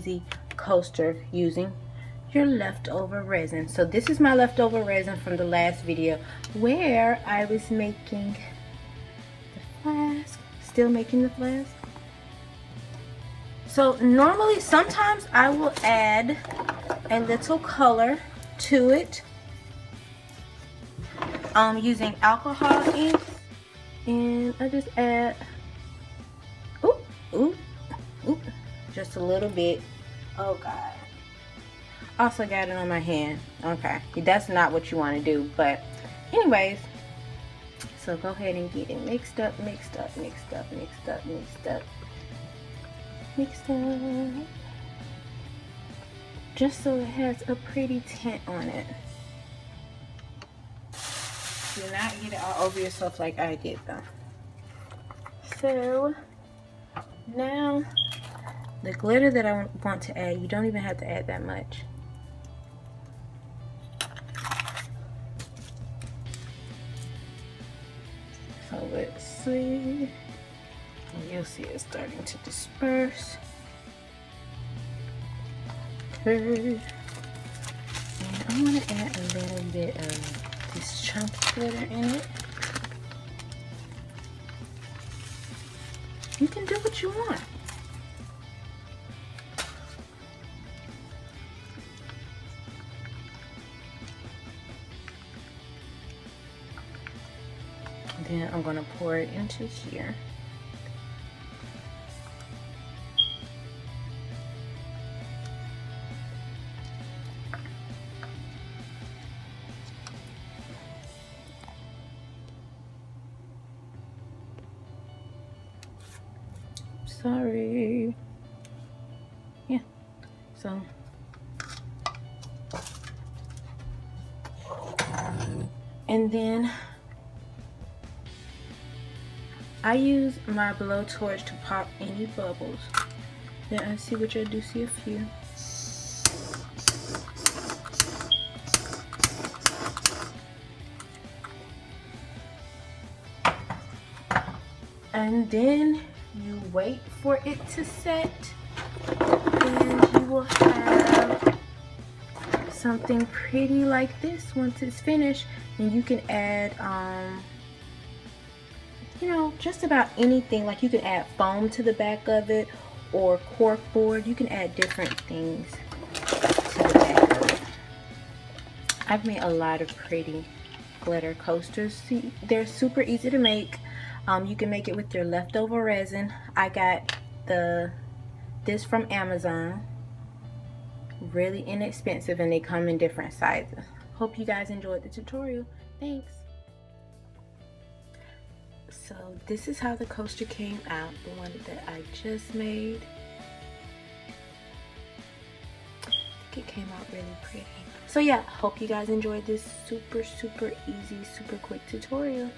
easy coaster using your leftover resin. So this is my leftover resin from the last video where I was making the flask, still making the flask. So normally, sometimes I will add a little color to it using alcohol ink, and I just add just a little bit. Oh God, also got it on my hand. Okay, that's not what you want to do, but anyways, so go ahead and get it mixed up, just so it has a pretty tint on it. Do not get it all over yourself like I did though. So now the glitter that I want to add, you don't even have to add that much. So let's see. You'll see it starting to disperse. Okay. And I want to add a little bit of this chunky glitter in it. You can do what you want. Then I'm going to pour it into here. Sorry. Yeah. So and then I use my blowtorch to pop any bubbles. Then I see which I do see a few. And then you wait for it to set, and you will have something pretty like this once it's finished. And you can add you know, just about anything. Like you can add foam to the back of it or cork board. You can add different things to the back of it. I've made a lot of pretty glitter coasters. See, they're super easy to make. You can make it with your leftover resin. I got this from Amazon. Really inexpensive, and they come in different sizes. Hope you guys enjoyed the tutorial. Thanks. So this is how the coaster came out, the one that I just made. I think it came out really pretty. So yeah, hope you guys enjoyed this super easy, super quick tutorial.